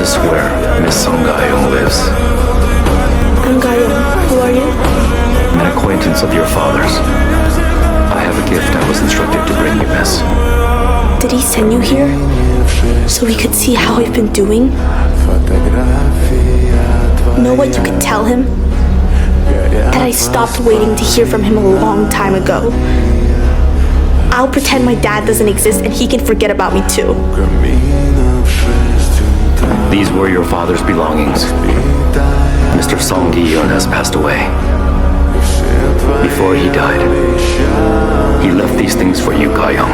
this where Miss Seong Gi-Hun lives? I'm Ga-Young. Who are you? I'm an acquaintance of your father's. I have a gift I was instructed to bring you, miss. Did he send you here so we could see how I've been doing? Know what you could tell him? That I stopped waiting to hear from him a long time ago. I'll pretend my dad doesn't exist and he can forget about me too. These were your father's belongings. Mr. Seong Gi-Hun has passed away. Before he died, he left these things for you, Ga-Young.